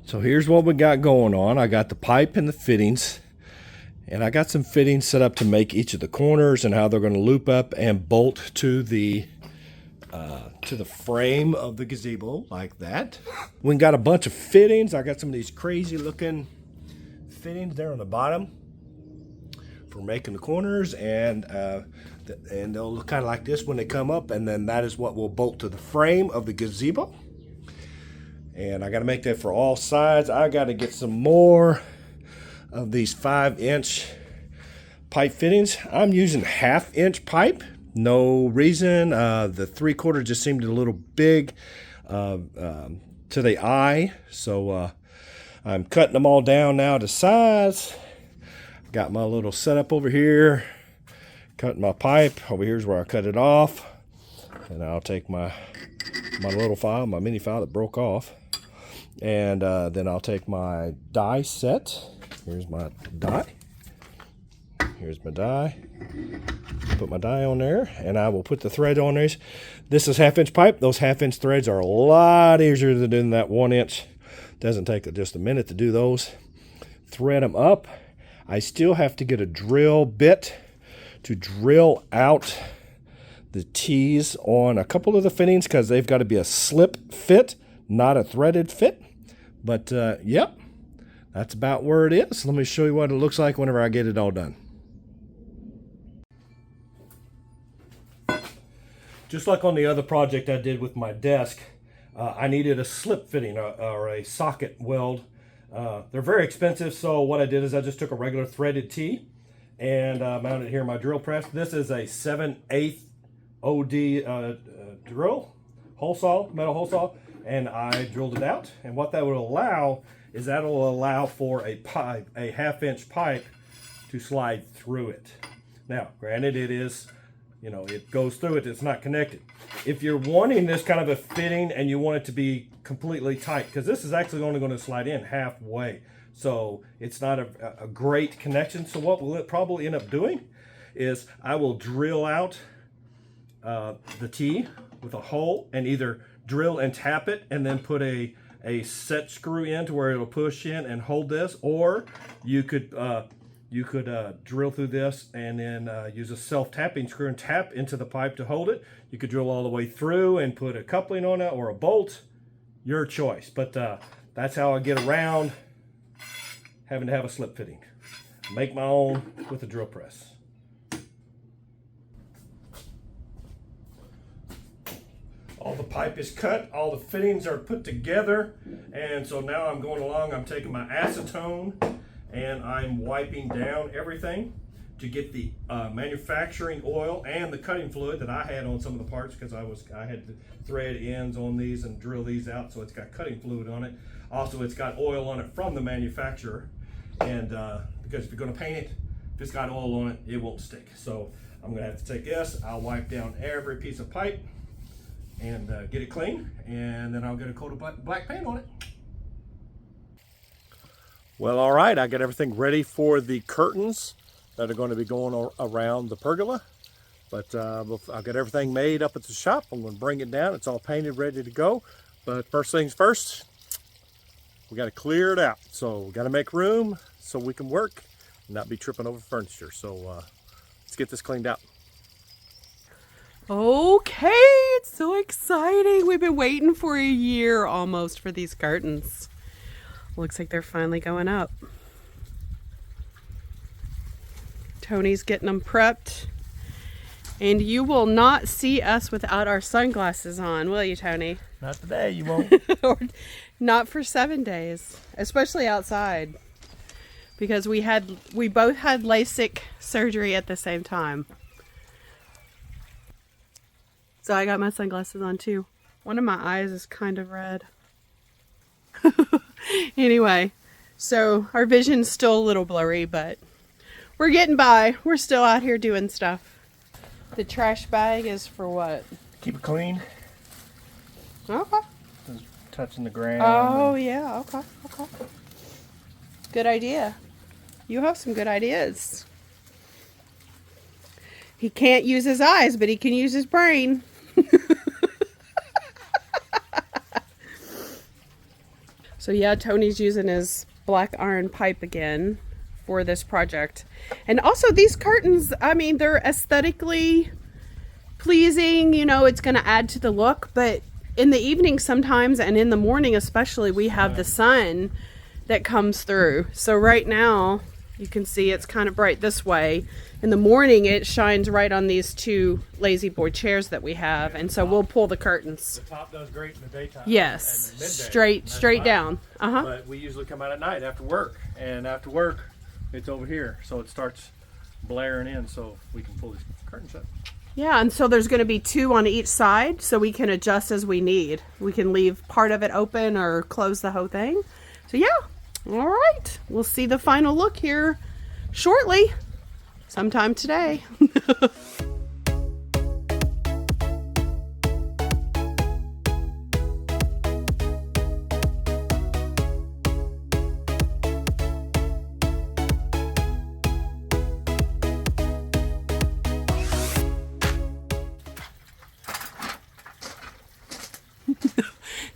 So here's what we got going on. I got the pipe and the fittings, and I got some fittings set up to make each of the corners and how they're going to loop up and bolt to the frame of the gazebo like that. We got a bunch of fittings. I got some of these crazy looking fittings there on the bottom for making the corners, and they'll look kind of like this when they come up, and then that is what will bolt to the frame of the gazebo. And I got to make that for all sides. I got to get some more of these 5-inch pipe fittings. I'm using 1/2-inch pipe. No reason. The 3/4 just seemed a little big to the eye. So I'm cutting them all down now to size. Got my little setup over here. Cutting my pipe. Over here's where I cut it off. And I'll take my little file, my mini file that broke off. And then I'll take my die set. Here's my die. Here's my die. Put my die on there, and I will put the thread on these. This is 1/2-inch pipe. Those 1/2-inch threads are a lot easier than doing that 1-inch. Doesn't take just a minute to do those. Thread them up. I still have to get a drill bit to drill out the T's on a couple of the fittings because they've got to be a slip fit, not a threaded fit. But yep, that's about where it is. Let me show you what it looks like whenever I get it all done. Just like on the other project I did with my desk, I needed a slip fitting or a socket weld. They're very expensive, so what I did is I just took a regular threaded T and mounted it here in my drill press. This is a 7/8 OD drill, hole saw, metal hole saw, and I drilled it out. And what that will allow is that'll allow for a pipe, a 1/2-inch pipe, to slide through it. Now, granted, it is, you know, it goes through it, it's not connected. If you're wanting this kind of a fitting and you want it to be completely tight, because this is actually only going to slide in halfway, so it's not a great connection. So what will it probably end up doing is I will drill out the T with a hole and either drill and tap it and then put a set screw in to where it'll push in and hold this, or you could drill through this and then use a self-tapping screw and tap into the pipe to hold it. You could drill all the way through and put a coupling on it or a bolt, your choice. But that's how I get around having to have a slip fitting. Make my own with a drill press. All the pipe is cut, all the fittings are put together, and so now I'm going along, I'm taking my acetone and I'm wiping down everything to get the manufacturing oil and the cutting fluid that I had on some of the parts, because I had to thread ends on these and drill these out, so it's got cutting fluid on it. Also, it's got oil on it from the manufacturer, and because if you're going to paint it, if it's got oil on it, it won't stick. So I'm going to have to take this, I'll wipe down every piece of pipe and get it clean, and then I'll get a coat of black paint on it. Well, all right, I got everything ready for the curtains that are going to be going around the pergola. But I've got everything made up at the shop. I'm going to bring it down. It's all painted, ready to go. But first things first, we got to clear it out. So we got to make room so we can work and not be tripping over furniture. So let's get this cleaned out. Okay, it's so exciting. We've been waiting for a year almost for these curtains. Looks like they're finally going up. Tony's getting them prepped. And you will not see us without our sunglasses on, will you, Tony? Not today, you won't. Or not for 7 days, especially outside. Because we both had LASIK surgery at the same time. So I got my sunglasses on too. One of my eyes is kind of red. Anyway, so our vision's still a little blurry, but we're getting by. We're still out here doing stuff. The trash bag is for what? Keep it clean. Okay. Just touching the ground. Oh, yeah. Okay. Good idea. You have some good ideas. He can't use his eyes, but he can use his brain. So yeah, Tony's using his black iron pipe again for this project. And also these curtains, I mean, they're aesthetically pleasing, you know, it's going to add to the look, but in the evening sometimes and in the morning especially, we have the sun that comes through. So right now you can see it's kind of bright this way. In the morning it shines right on these two lazy boy chairs that we have, and so we'll pull the curtains. The top does great in the daytime. Yes, and midday, straight down. But we usually come out at night after work, and after work it's over here, so it starts blaring in, so we can pull these curtains up. Yeah, and so there's going to be two on each side, so we can adjust as we need. We can leave part of it open or close the whole thing. So yeah, all right. We'll see the final look here shortly, sometime today.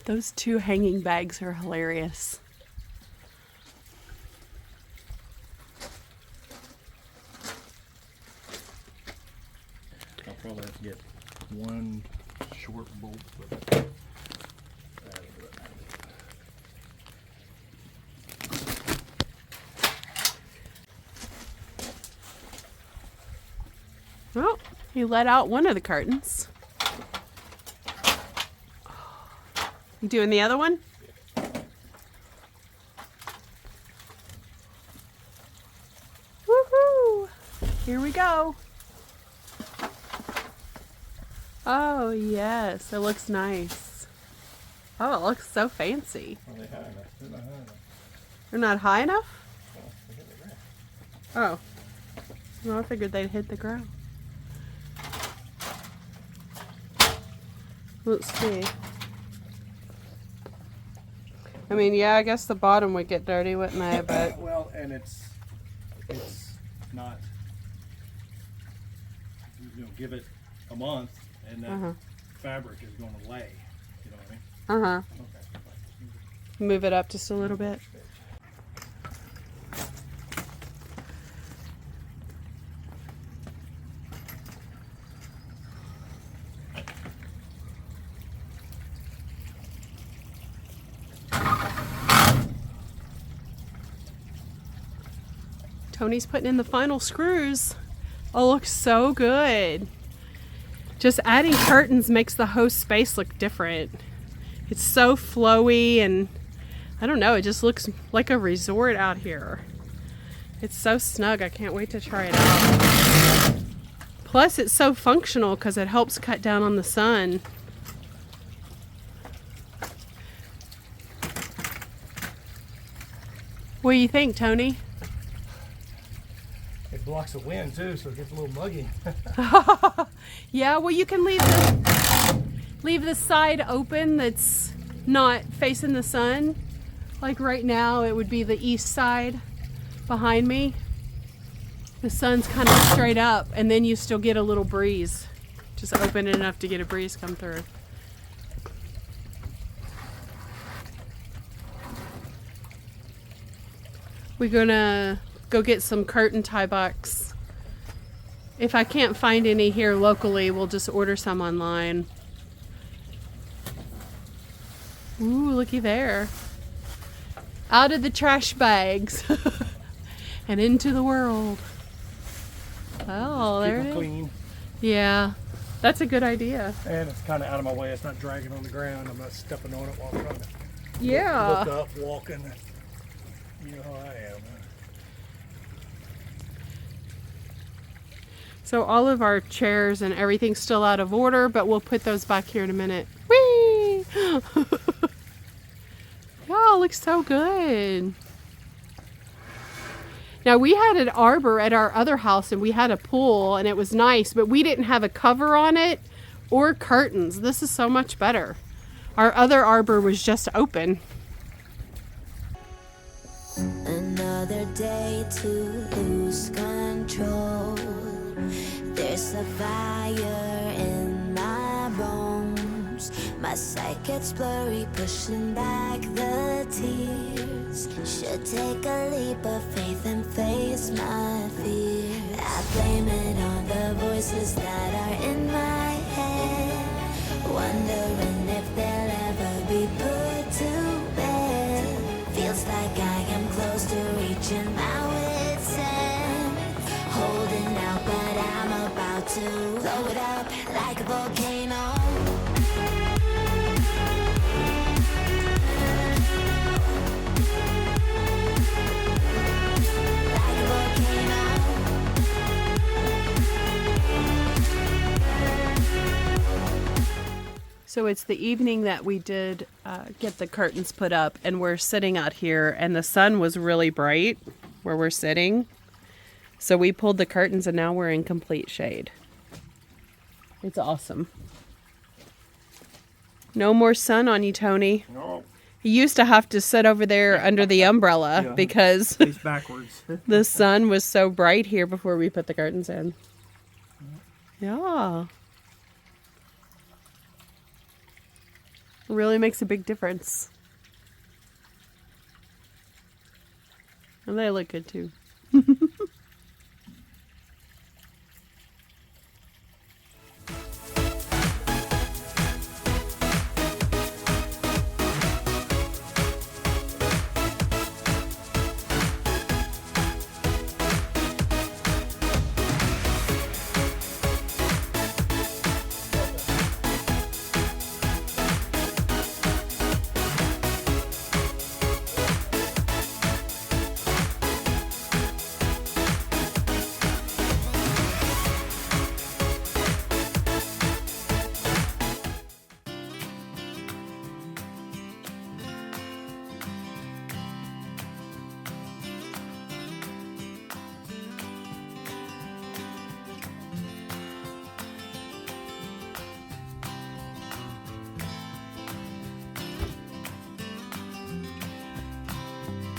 Those two hanging bags are hilarious. I'll probably have to get one short bolt with it. Well, he let out one of the curtains. You doing the other one? Woohoo! Here we go. Oh yes, it looks nice. Oh, it looks so fancy. Are they high enough? They're not high enough? Oh. Well, I figured they'd hit the ground. Let's see. I mean, yeah, I guess the bottom would get dirty, wouldn't it? But well, and it's not. You know, give it a month, and that fabric is going to lay. You know what I mean? Okay. Move it up just a little bit. Tony's putting in the final screws. Oh, looks so good. Just adding curtains makes the whole space look different. It's so flowy, and I don't know, it just looks like a resort out here. It's so snug. I can't wait to try it out. Plus, it's so functional because it helps cut down on the sun. What do you think, Tony? It blocks the wind too, so it gets a little muggy. Yeah, well, you can leave the side open that's not facing the sun. Like right now, it would be the east side behind me. The sun's kind of straight up, and then you still get a little breeze. Just open it enough to get a breeze come through. We're gonna go get some curtain tie box. If I can't find any here locally, we'll just order some online. Ooh, looky there. Out of the trash bags and into the world. Oh, there it is. Clean. Yeah, that's a good idea. And it's kind of out of my way. It's not dragging on the ground. I'm not stepping on it while I'm trying to Yeah. look up, walking. You know how I am. So all of our chairs and everything's still out of order, but we'll put those back here in a minute. Whee! Oh, it looks so good. Now, we had an arbor at our other house, and we had a pool, and it was nice, but we didn't have a cover on it or curtains. This is so much better. Our other arbor was just open. Another day to lose control. There's a fire in my bones. My My sight gets blurry, pushing back the tears. Should take a leap of faith and face my fear. I blame it on the voices that are in my head, wondering if they'll ever be put to bed. Feels like I am close to reaching my wit's end, holding out, but I'm about to blow it up like a volcano. So it's the evening that we did get the curtains put up, and we're sitting out here, and the sun was really bright where we're sitting. So we pulled the curtains, and now we're in complete shade. It's awesome. No more sun on you, Tony. No, You used to have to sit over there under the umbrella Yeah. because face backwards. the sun was so bright here before we put the curtains in. Yeah. Really makes a big difference. And they look good too.